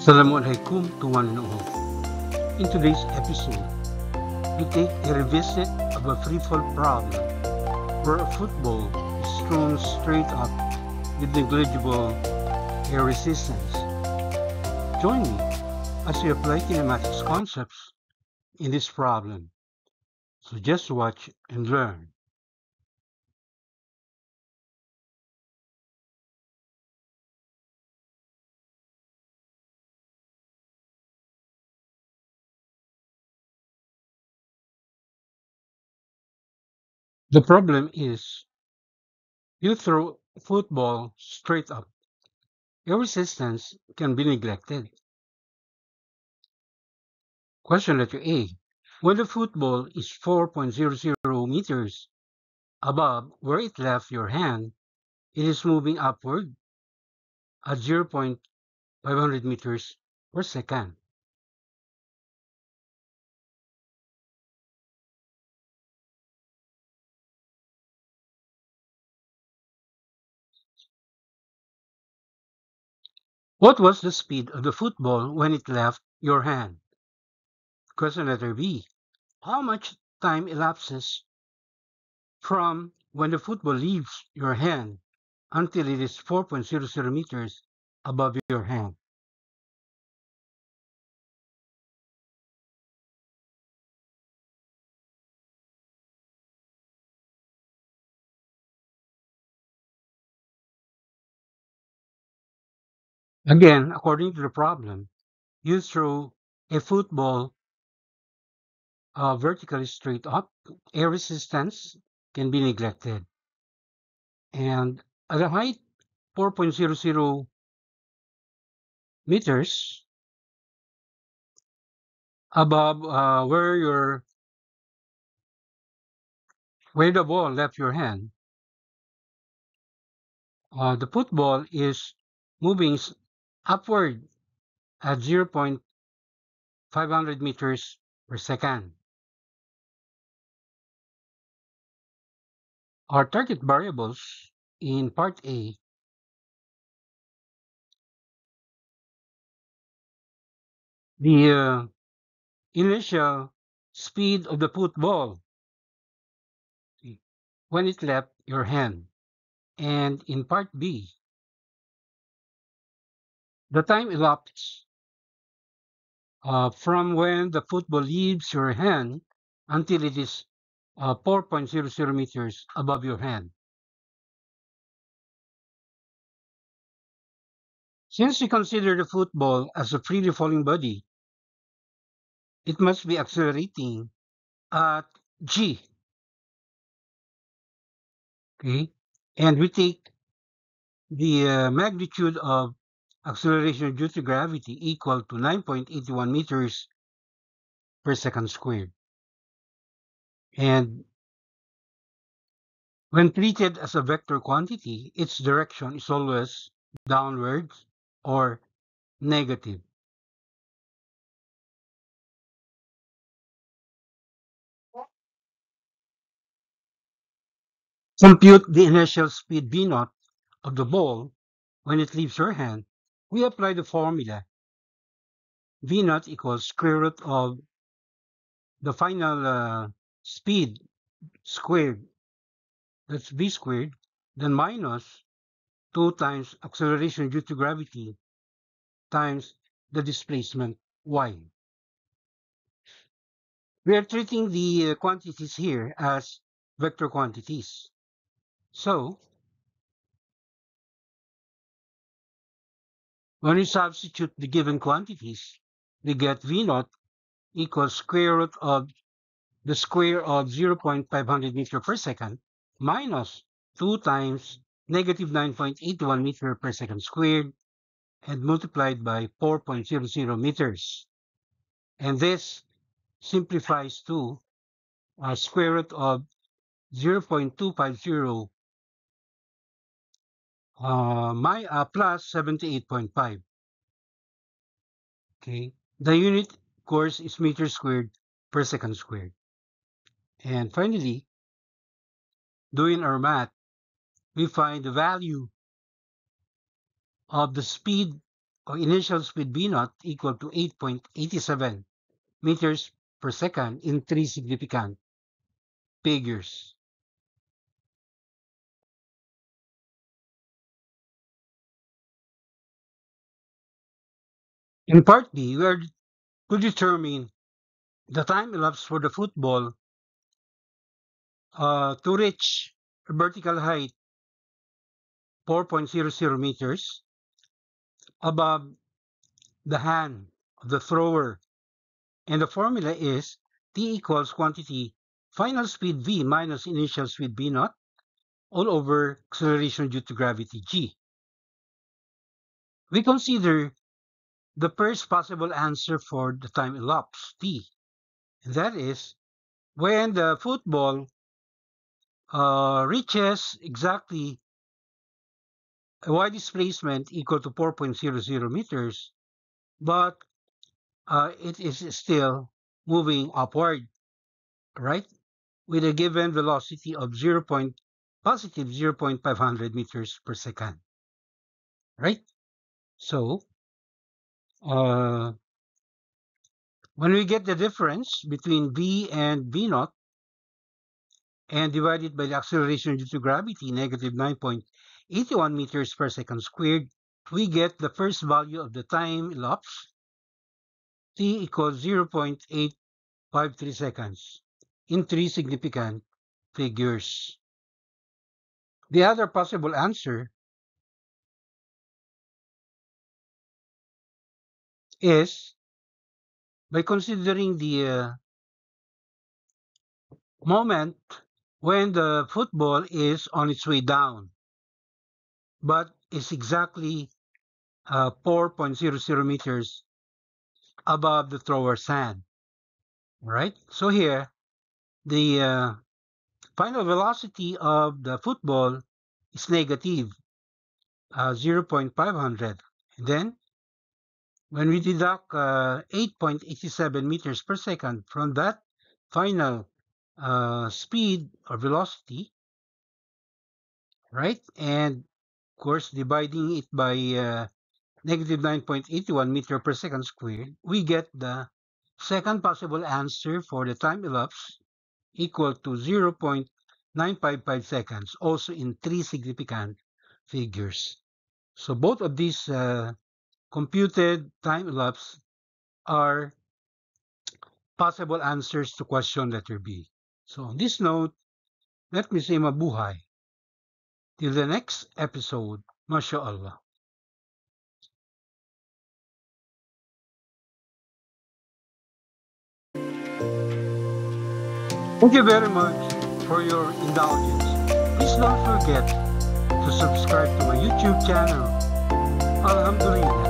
Assalamualaikum to one and all. In today's episode, we take a revisit of a free-fall problem where a football is thrown straight up with negligible air resistance. Join me as we apply kinematics concepts in this problem. So just watch and learn. The problem is you throw a football straight up. Air resistance can be neglected. Question letter A. When the football is 4.00 meters above where it left your hand, it is moving upward at 0.500 meters per second. What was the speed of the football when it left your hand? Question letter B. How much time elapses from when the football leaves your hand until it is 4.00 meters above your hand? Again, according to the problem, you throw a football vertically straight up. Air resistance can be neglected. And at a height 4.00 meters above where the ball left your hand, the football is moving upward at 0.500 meters per second. Our target variables in part A the initial speed of the football when it left your hand. And in part B, the time elapsed from when the football leaves your hand until it is 4.00 meters above your hand. Since we consider the football as a freely falling body, it must be accelerating at g. Okay, and we take the magnitude of acceleration due to gravity equal to 9.81 meters per second squared. And when treated as a vector quantity, its direction is always downwards or negative. Compute the initial speed v naught of the ball when it leaves your hand. We apply the formula v naught equals square root of the final speed squared, that's v squared, then minus 2 times acceleration due to gravity times the displacement y. We are treating the quantities here as vector quantities. So, when we substitute the given quantities, we get v naught equals square root of the square of 0.500 meter per second minus 2 times negative 9.81 meter per second squared and multiplied by 4.00 meters. And this simplifies to square root of 0.250 plus 78.5. Okay, the unit, of course, is meter squared per second squared. And finally, doing our math, we find the value of the speed or initial speed v naught equal to 8.87 meters per second in 3 significant figures. In part B, we are to determine the time elapsed for the football to reach a vertical height 4.00 meters above the hand of the thrower. And the formula is T equals quantity final speed v minus initial speed v naught all over acceleration due to gravity g. We consider the first possible answer for the time elapsed t. And that is when the football reaches exactly a y displacement equal to 4.00 meters, but it is still moving upward, right? With a given velocity of positive 0.500 meters per second, right? So when we get the difference between v and v naught and divide it by the acceleration due to gravity, negative 9.81 meters per second squared, we get the first value of the time elapsed, t equals 0.853 seconds in 3 significant figures. The other possible answer is by considering the moment when the football is on its way down, but is exactly 4.00 meters above the thrower's hand, right? So here, the final velocity of the football is negative 0.500. And then, when we deduct 8.87 meters per second from that final speed or velocity, right? And of course, dividing it by negative 9.81 meter per second squared, we get the second possible answer for the time elapsed equal to 0.955 seconds, also in 3 significant figures. So both of these computed time elapse are possible answers to question letter B. So on this note, let me say mabuhay. Till the next episode, MashaAllah. Thank you very much for your indulgence. Please don't forget to subscribe to my YouTube channel. Alhamdulillah.